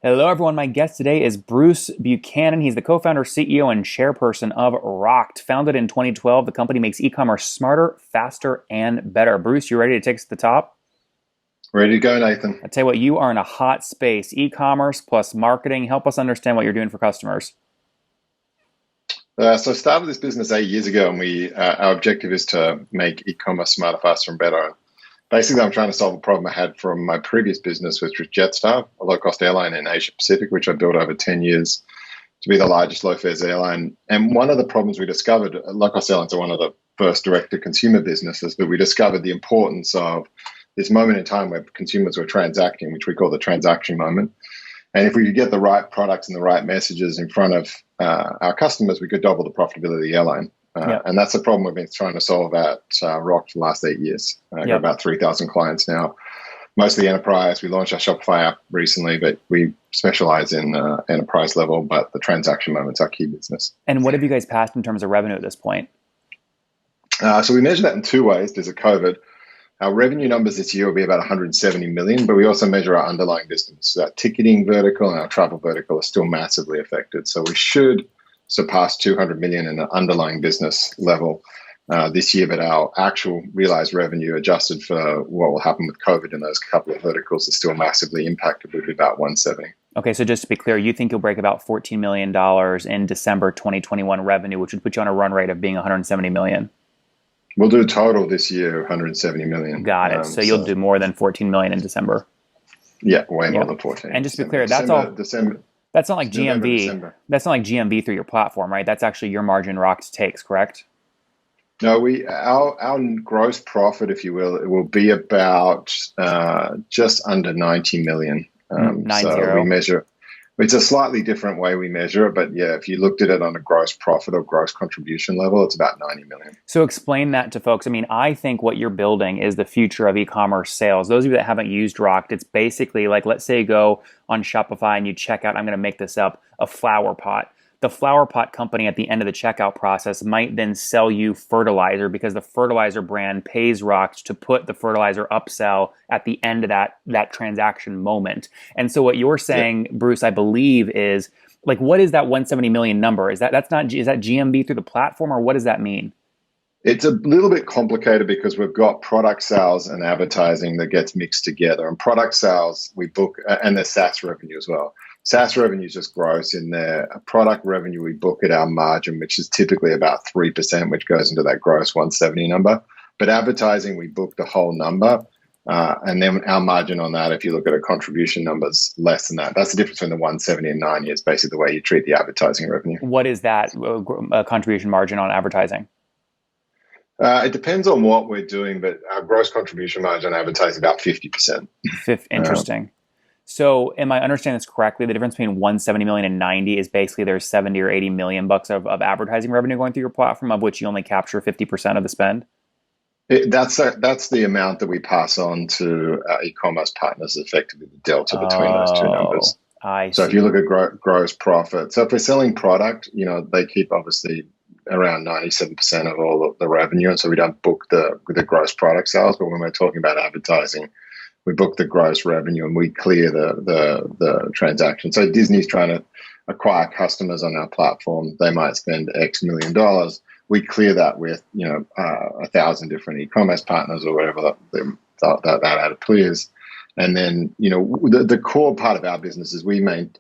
Hello, everyone. My guest today is Bruce Buchanan. He's the co-founder, CEO, and chairperson of Rokt. Founded in 2012, the company makes e-commerce smarter, faster, and better. Bruce, you ready to take us to the top? Ready to go, Nathan. I tell you what, you are in a hot space. E-commerce plus marketing. Help us understand what you're doing for customers. So I started this business 8 years ago, and our objective is to make e-commerce smarter, faster, and better. Basically, I'm trying to solve a problem I had from my previous business, which was Jetstar, a low-cost airline in Asia Pacific, which I built over 10 years to be the largest low-fares airline. And one of the problems we discovered, low-cost airlines are one of the first direct-to-consumer businesses, but we discovered the importance of this moment in time where consumers were transacting, which we call the transaction moment. And if we could get the right products and the right messages in front of our customers, we could double the profitability of the airline. Yep. And that's the problem we've been trying to solve at Rokt for the last 8 years. Got about 3,000 clients now, mostly enterprise. We launched our Shopify app recently, but we specialize in enterprise level, but the transaction moment's our key business. And what have you guys passed in terms of revenue at this point? So we measure that in two ways. There's a COVID. Our revenue numbers this year will be about 170 million, but we also measure our underlying business. So our ticketing vertical and our travel vertical are still massively affected. So we should surpass 200 million in the underlying business level this year, but our actual realized revenue adjusted for what will happen with COVID in those couple of verticals is still massively impacted, would be about 170. Okay, so just to be clear, you think you'll break about $14 million in December 2021 revenue, which would put you on a run rate of being 170 million. We'll do total this year 170 million. Got it. So you'll do more than 14 million in December. Yeah, way more than 14. And just to be clear, that's not like GMV. That's not like GMV through your platform, right? That's actually your margin Rokt takes, correct? No, our gross profit, if you will, it will be about just under 90 million. So we measure. It's a slightly different way we measure it, but yeah, if you looked at it on a gross profit or gross contribution level, it's about 90 million. So explain that to folks. I mean, I think what you're building is the future of e-commerce sales. Those of you that haven't used Rokt, it's basically like, let's say you go on Shopify and you check out, I'm going to make this up, a flower pot. The flower pot company at the end of the checkout process might then sell you fertilizer because the fertilizer brand pays Rokt to put the fertilizer upsell at the end of that transaction moment. And so what you're saying, Bruce, I believe is like, what is that 170 million number? Is that GMV through the platform, or what does that mean? It's a little bit complicated because we've got product sales and advertising that gets mixed together. And product sales we book, and there's SaaS revenue as well. SaaS revenue is just gross in there. Product revenue we book at our margin, which is typically about 3%, which goes into that gross 170 number. But advertising, we book the whole number. And then our margin on that, if you look at a contribution numbers, less than that. That's the difference between the 170 and 90 is basically the way you treat the advertising revenue. What is that contribution margin on advertising? It depends on what we're doing, but our gross contribution margin on advertising is about 50%. Interesting. So am I understanding this correctly? The difference between 170 million and 90 is basically there's 70 or 80 million bucks of advertising revenue going through your platform, of which you only capture 50% of the spend? That's the amount that we pass on to our e-commerce partners, effectively the delta between those two numbers. So if you look at gross profit, so if we're selling product, they keep obviously around 97% of all of the revenue, and so we don't book the gross product sales. But when we're talking about advertising, we book the gross revenue and we clear the transaction. So Disney's trying to acquire customers on our platform. They might spend X million dollars. We clear that with 1,000 different e-commerce partners or whatever that ad clears. And then the core part of our business is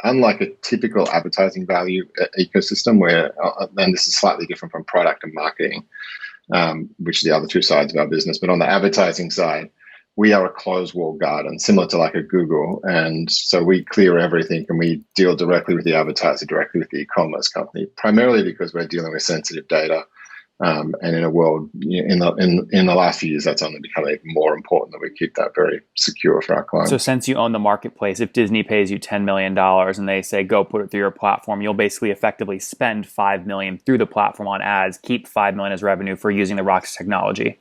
unlike a typical advertising value ecosystem where, and this is slightly different from product and marketing, which are the other two sides of our business. But on the advertising side, we are a closed wall garden, similar to like a Google. And so we clear everything and we deal directly with the advertiser, directly with the e-commerce company, primarily because we're dealing with sensitive data. And in a world, in the last few years, that's only become even more important that we keep that very secure for our clients. So since you own the marketplace, if Disney pays you $10 million and they say, go put it through your platform, you'll basically effectively spend $5 million through the platform on ads, keep $5 million as revenue for using the Rokt technology.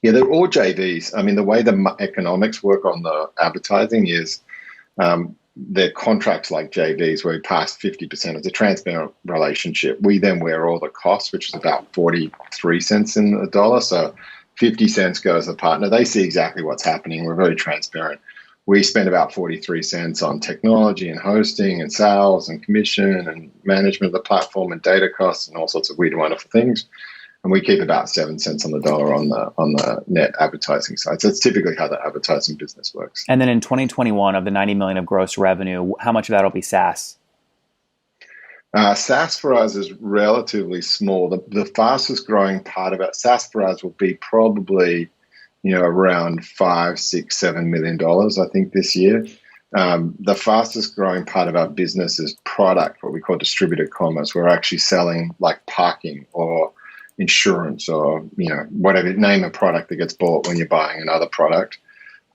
Yeah, they're all JVs. I mean, the way the economics work on the advertising is they're contracts like JVs where we pass 50%. It's a transparent relationship. We then wear all the costs, which is about 43 cents in the dollar. So 50 cents goes to the partner. They see exactly what's happening. We're very transparent. we spend about 43 cents on technology and hosting and sales and commission and management of the platform and data costs and all sorts of weird, wonderful things. And we keep about 7 cents on the dollar on the net advertising side. So it's typically how the advertising business works. And then in 2021, of the 90 million of gross revenue, how much of that will be SaaS? SaaS for us is relatively small. The fastest growing part of it, SaaS for us will be probably, around $5, $6, $7 million, I think, this year. The fastest growing part of our business is product, what we call distributed commerce. We're actually selling like parking or insurance or, whatever, name a product that gets bought when you're buying another product.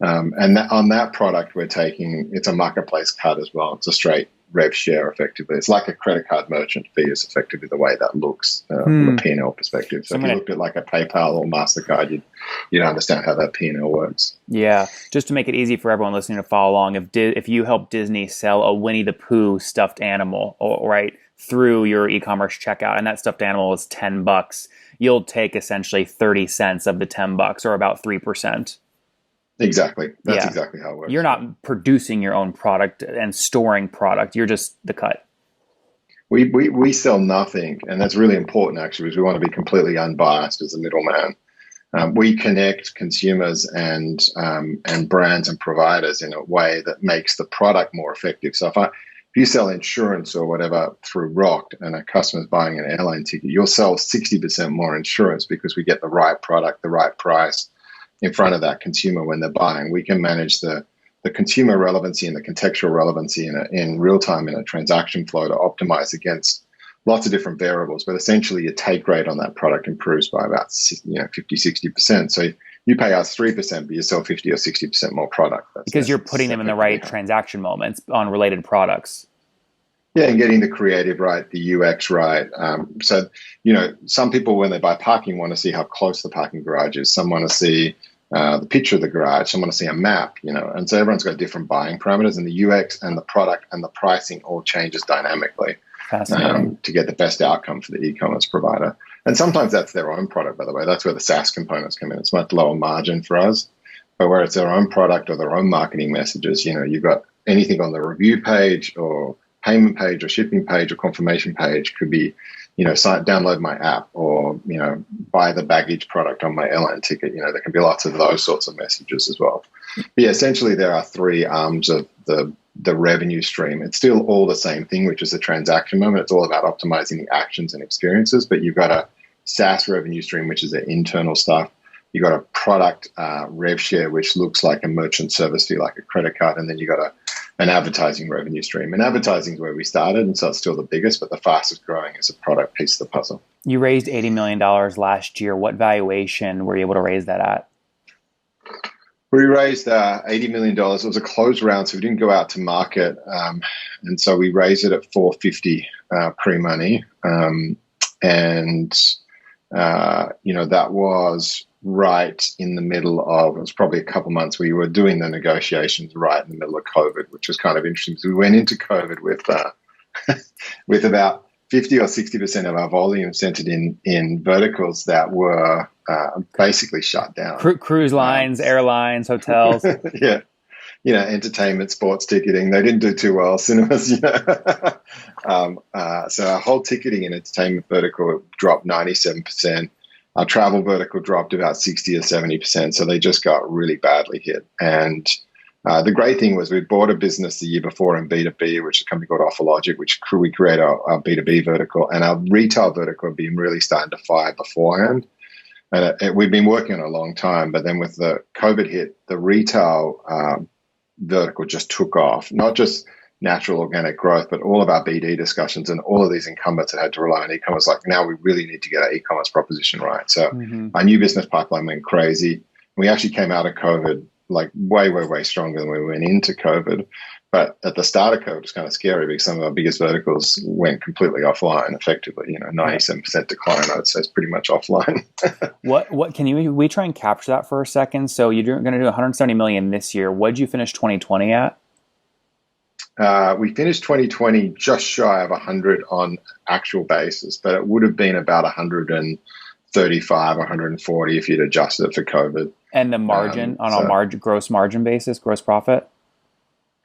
And on that product, it's a marketplace cut as well. It's a straight rev share, effectively. It's like a credit card merchant fee is effectively the way that looks from a P&L perspective. So if you looked at like a PayPal or MasterCard, you'd understand how that P&L works. Yeah. Just to make it easy for everyone listening to follow along, if you help Disney sell a Winnie the Pooh stuffed animal, right, through your e-commerce checkout, and that stuffed animal is $10, you'll take essentially 30 cents of the $10, or about 3%. Exactly. That's exactly how it works. You're not producing your own product and storing product. You're just the cut. We sell nothing, and that's really important, actually, because we want to be completely unbiased as a middleman. We connect consumers and brands and providers in a way that makes the product more effective. So if you sell insurance or whatever through Rokt and a customer's buying an airline ticket, you'll sell 60% more insurance because we get the right product, the right price in front of that consumer when they're buying. We can manage the consumer relevancy and the contextual relevancy in real time in a transaction flow to optimize against lots of different variables. But essentially, your take rate on that product improves by about 50, 60%. So you pay us 3%, but you sell 50 or 60% more product. Because you're putting them in the right transaction moments on related products. Yeah, and getting the creative right, the UX right. So, some people, when they buy parking, want to see how close the parking garage is. Some want to see the picture of the garage. Some want to see a map, And so everyone's got different buying parameters, and the UX and the product and the pricing all changes dynamically to get the best outcome for the e-commerce provider. And sometimes that's their own product, by the way. That's where the SaaS components come in. It's much lower margin for us. But where it's their own product or their own marketing messages, you've got anything on the review page or payment page or shipping page or confirmation page could be, download my app or, buy the baggage product on my airline ticket. There can be lots of those sorts of messages as well. But yeah, essentially there are three arms of the revenue stream. It's still all the same thing, which is the transaction moment. It's all about optimizing the actions and experiences, but you've got a SaaS revenue stream, which is the internal stuff. You've got a product rev share, which looks like a merchant service fee, like a credit card, and then you've got an advertising revenue stream. And advertising is where we started, and so it's still the biggest, but the fastest growing is a product piece of the puzzle. You raised $80 million last year. What valuation were you able to raise that at? We raised $80 million. It was a closed round, so we didn't go out to market. And so we raised it at $450 pre-money. That was right in the middle of, it was probably a couple months, we were doing the negotiations right in the middle of COVID, which was kind of interesting. So we went into COVID with about 50 or 60% of our volume centered in verticals that were basically shut down. Cruise lines, airlines, hotels. Yeah. Entertainment, sports ticketing. They didn't do too well. Cinemas, So our whole ticketing and entertainment vertical dropped 97%. Our travel vertical dropped about 60 or 70%. So they just got really badly hit. And the great thing was we bought a business the year before in B2B, which is a company called OfferLogic, which we create our B2B vertical. And our retail vertical had been really starting to fire beforehand. And we've been working on it a long time. But then with the COVID hit, the retail vertical just took off. Not just natural organic growth, but all of our BD discussions and all of these incumbents that had to rely on e-commerce, like now we really need to get our e-commerce proposition right. So our new business pipeline went crazy. We actually came out of COVID like way, way, way stronger than we went into COVID. But at the start of COVID, it was kind of scary because some of our biggest verticals went completely offline effectively, 97% decline, I'd say it's pretty much offline. What can we try and capture that for a second? So you're going to do 170 million this year. What did you finish 2020 at? We finished 2020 just shy of 100 on actual basis, but it would have been about 135, 140 if you'd adjusted it for COVID. And the margin on a gross margin basis, gross profit?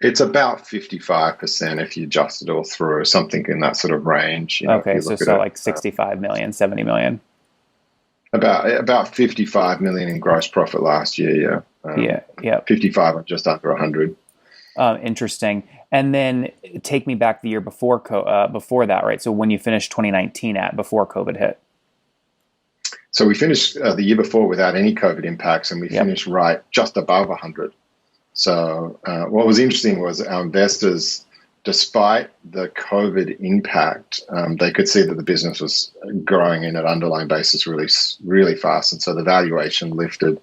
It's about 55% if you adjust it all through, something in that sort of range. Okay, if you look so at it, like 65 million, 70 million. About 55 million in gross profit last year. Yeah. 55 or just under 100. Interesting. And then take me back the year before before that, right? So when you finished 2019 before COVID hit. So we finished the year before without any COVID impacts, and we finished right just above 100. So what was interesting was our investors, despite the COVID impact, they could see that the business was growing in an underlying basis really, really fast. And so the valuation lifted,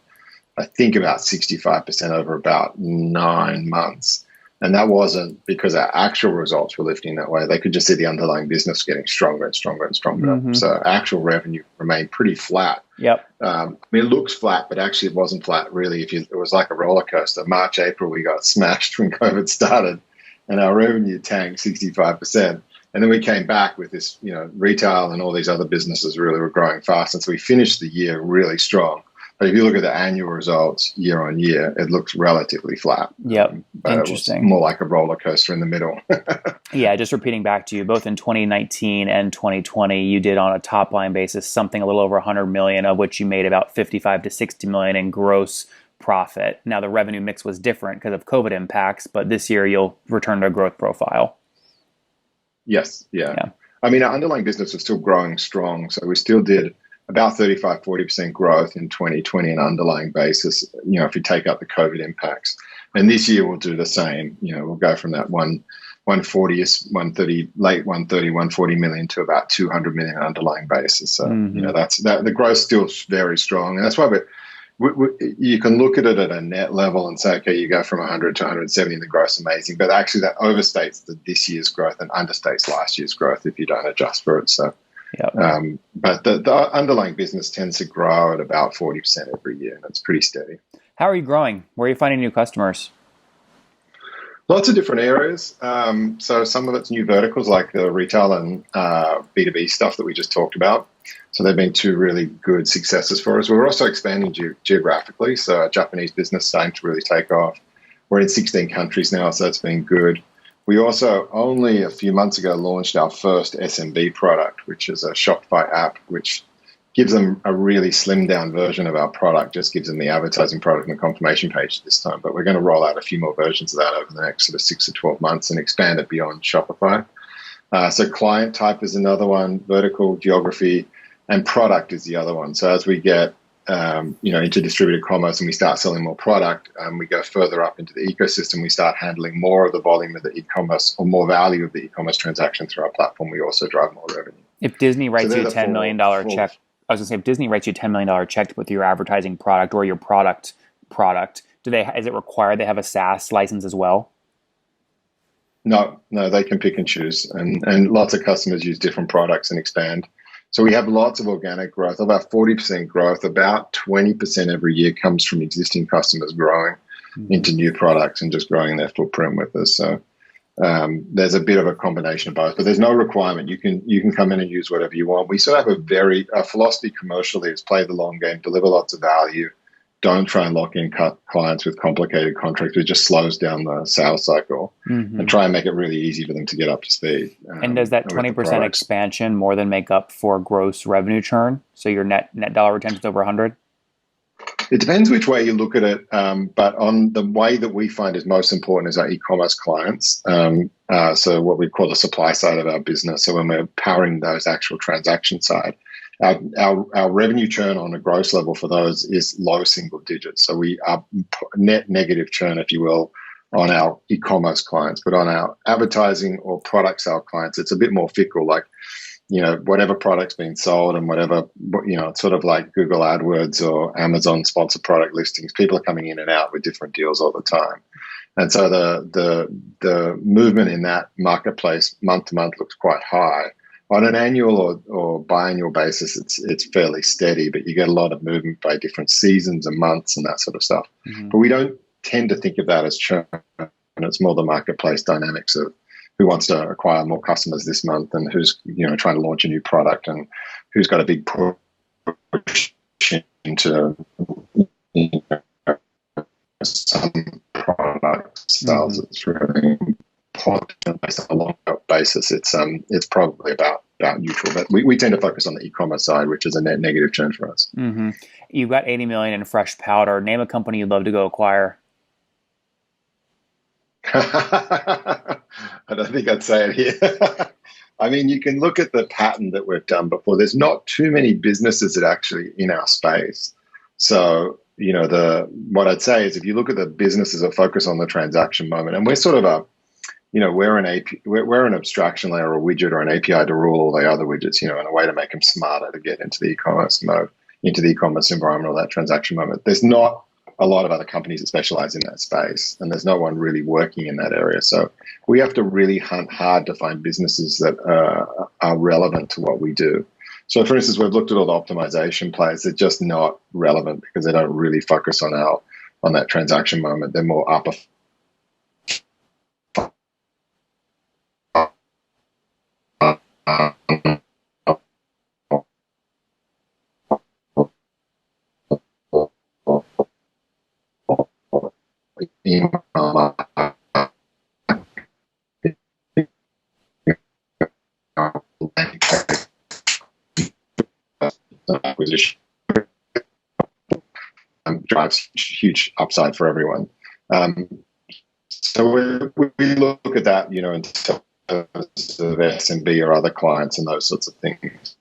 I think, about 65% over about 9 months. And that wasn't because our actual results were lifting that way. They could just see the underlying business getting stronger and stronger and stronger. Mm-hmm. So actual revenue remained pretty flat. Yep. It looks flat, but actually it wasn't flat, really. It was like a roller coaster. March, April, we got smashed when COVID started, and our revenue tanked 65%. And then we came back with this, retail and all these other businesses really were growing fast. And so we finished the year really strong. But if you look at the annual results year on year, it looks relatively flat. Yep. But interesting. It was more like a roller coaster in the middle. Yeah, just repeating back to you, both in 2019 and 2020, you did on a top line basis something a little over 100 million, of which you made about 55 to 60 million in gross profit. Now the revenue mix was different because of COVID impacts, but this year you'll return to a growth profile. Yes. Yeah. I mean, our underlying business is still growing strong. So we still did about 40% growth in 2020 on an underlying basis, if you take out the COVID impacts. And this year we'll do the same. We'll go from that 140, late 140 million to about 200 million underlying basis. So, the growth still very strong. And that's why you can look at it at a net level and say, okay, you go from 100 to 170 and the growth's amazing. But actually that overstates this year's growth and understates last year's growth if you don't adjust for it. So, yep. But the underlying business tends to grow at about 40% every year, and it's pretty steady. How are you growing? Where are you finding new customers? Lots of different areas. So some of it's new verticals like the retail and B2B stuff that we just talked about. So they've been two really good successes for us. We're also expanding geographically. So our Japanese business is starting to really take off. We're in 16 countries now, so that's been good. We also only a few months ago launched our first SMB product, which is a Shopify app, which gives them a really slimmed down version of our product, just gives them the advertising product and the confirmation page this time. But we're going to roll out a few more versions of that over the next sort of 6 to 12 months and expand it beyond Shopify. So client type is another one, vertical, geography, and product is the other one. So as we get into distributed commerce and we start selling more product, we go further up into the ecosystem, we start handling more of the volume of the e-commerce or more value of the e-commerce transaction through our platform, we also drive more revenue. If Disney writes you a $10 million check, I was going to say, if Disney writes you a $10 million check to put your advertising product or your product, is it required they have a SaaS license as well? No, they can pick and choose, and lots of customers use different products and expand. So we have lots of organic growth, about 40% growth, about 20% every year comes from existing customers growing into new products and just growing their footprint with us. So there's a bit of a combination of both, but there's no requirement. You can come in and use whatever you want. We sort of have our philosophy commercially is play the long game, deliver lots of value. Don't try and lock in clients with complicated contracts. It just slows down the sales cycle and try and make it really easy for them to get up to speed. And does that 20% expansion more than make up for gross revenue churn? So your net dollar retention is over 100? It depends which way you look at it. But on the way that we find is most important is our e-commerce clients. So what we call the supply side of our business. So when we're powering those actual transaction side, our revenue churn on a gross level for those is low single digits. So we are net negative churn, if you will, on our e-commerce clients. But on our advertising or product sale clients, it's a bit more fickle. Like, whatever product's being sold and whatever, it's sort of like Google AdWords or Amazon sponsored product listings. People are coming in and out with different deals all the time. And so the movement in that marketplace month to month looks quite high. On an annual or biannual basis, it's fairly steady, but you get a lot of movement by different seasons and months and that sort of stuff. But we don't tend to think of that as churn. And it's more the marketplace dynamics of who wants to acquire more customers this month and who's trying to launch a new product and who's got a big push into some product sales. It's really important based on a long basis. It's probably about neutral, but we tend to focus on the e-commerce side, which is a net negative churn for us. You've got 80 million in fresh powder. Name a company you'd love to go acquire. I don't think I'd say it here. I mean, you can look at the pattern that we've done before. There's not too many businesses that actually in our space. So, what I'd say is if you look at the businesses that focus on the transaction moment, and we're sort of we're an abstraction layer or a widget or an API to rule all the other widgets, in a way to make them smarter to get into the e-commerce mode, into the e-commerce environment or that transaction moment. There's not a lot of other companies that specialize in that space, and there's no one really working in that area. So we have to really hunt hard to find businesses that are relevant to what we do. So, for instance, we've looked at all the optimization players. They're just not relevant because they don't really focus on that transaction moment. They're more upper. Acquisition drives huge upside for everyone. So we look at that, in terms of SMB or other clients and those sorts of things.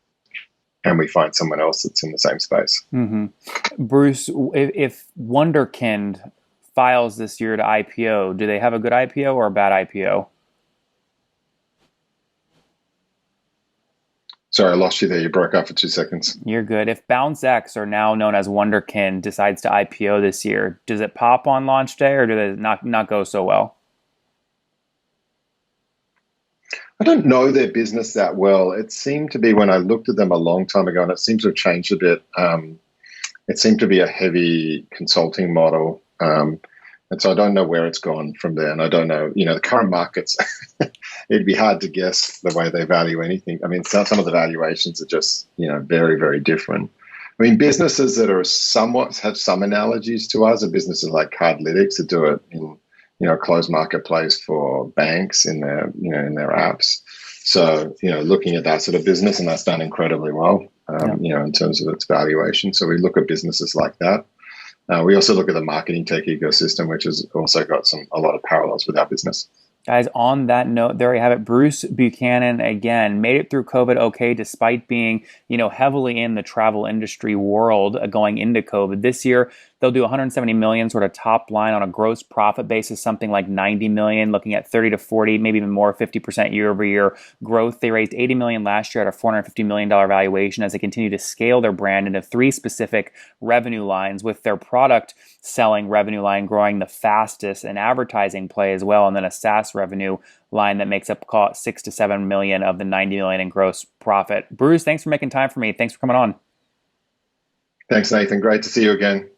And we find someone else that's in the same space. Bruce, if Wunderkind files this year to IPO, do they have a good IPO or a bad IPO? Sorry, I lost you there. You broke up for 2 seconds. You're good. If BounceX, or now known as Wunderkind, decides to IPO this year, does it pop on launch day or do they not go so well? I don't know their business that well. It seemed to be, when I looked at them a long time ago, and it seems to have changed a bit, it seemed to be a heavy consulting model. And so I don't know where it's gone from there. And I don't know, the current markets, it'd be hard to guess the way they value anything. I mean, some of the valuations are just, very, very different. I mean, businesses that are somewhat have some analogies to us are businesses like Cardlytics that do it in, a closed marketplace for banks in their, in their apps. So, looking at that sort of business, and that's done incredibly well, in terms of its valuation. So we look at businesses like that. We also look at the marketing tech ecosystem, which has also got a lot of parallels with our business. Guys, on that note, there you have it. Bruce Buchanan, again, made it through COVID okay, despite being, heavily in the travel industry world going into COVID. This year, they'll do 170 million sort of top line on a gross profit basis, something like 90 million, looking at 30 to 40, maybe even more, 50% year over year growth. They raised 80 million last year at a $450 million valuation as they continue to scale their brand into 3 specific revenue lines, with their product selling revenue line growing the fastest, an advertising play as well, and then a SaaS revenue line that makes up, call it 6 to 7 million of the 90 million in gross profit. Bruce, thanks for making time for me. Thanks for coming on. Thanks, Nathan. Great to see you again.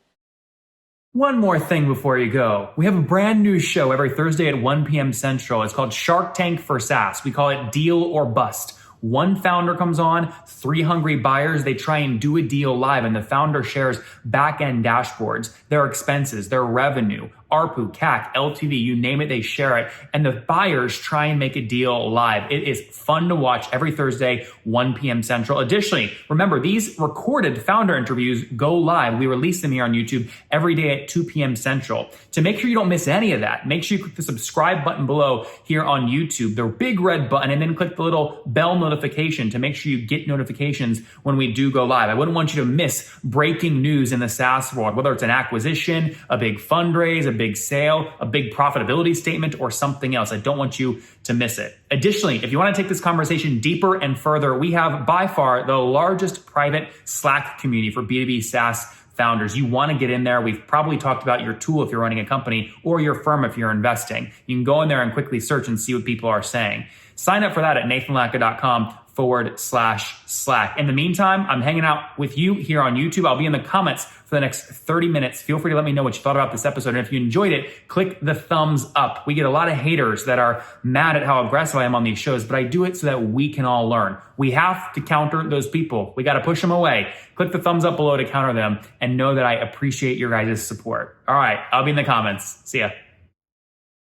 One more thing before you go. We have a brand new show every Thursday at 1 p.m. Central. It's called Shark Tank for SaaS. We call it Deal or Bust. One founder comes on, 3 hungry buyers, they try and do a deal live, and the founder shares back-end dashboards, their expenses, their revenue, ARPU, CAC, LTV, you name it, they share it. And the buyers try and make a deal live. It is fun to watch every Thursday, 1 p.m. Central. Additionally, remember, these recorded founder interviews go live. We release them here on YouTube every day at 2 p.m. Central. To make sure you don't miss any of that, make sure you click the subscribe button below here on YouTube, the big red button, and then click the little bell notification to make sure you get notifications when we do go live. I wouldn't want you to miss breaking news in the SaaS world, whether it's an acquisition, a big fundraise, a big sale, a big profitability statement, or something else. I don't want you to miss it. Additionally, if you want to take this conversation deeper and further, we have by far the largest private Slack community for B2B SaaS founders. You want to get in there. We've probably talked about your tool if you're running a company, or your firm if you're investing. You can go in there and quickly search and see what people are saying. Sign up for that at nathanlatka.com/Slack. In the meantime, I'm hanging out with you here on YouTube. I'll be in the comments for the next 30 minutes. Feel free to let me know what you thought about this episode. And if you enjoyed it, click the thumbs up. We get a lot of haters that are mad at how aggressive I am on these shows, but I do it so that we can all learn. We have to counter those people. We got to push them away. Click the thumbs up below to counter them, and know that I appreciate your guys' support. All right, I'll be in the comments. See ya.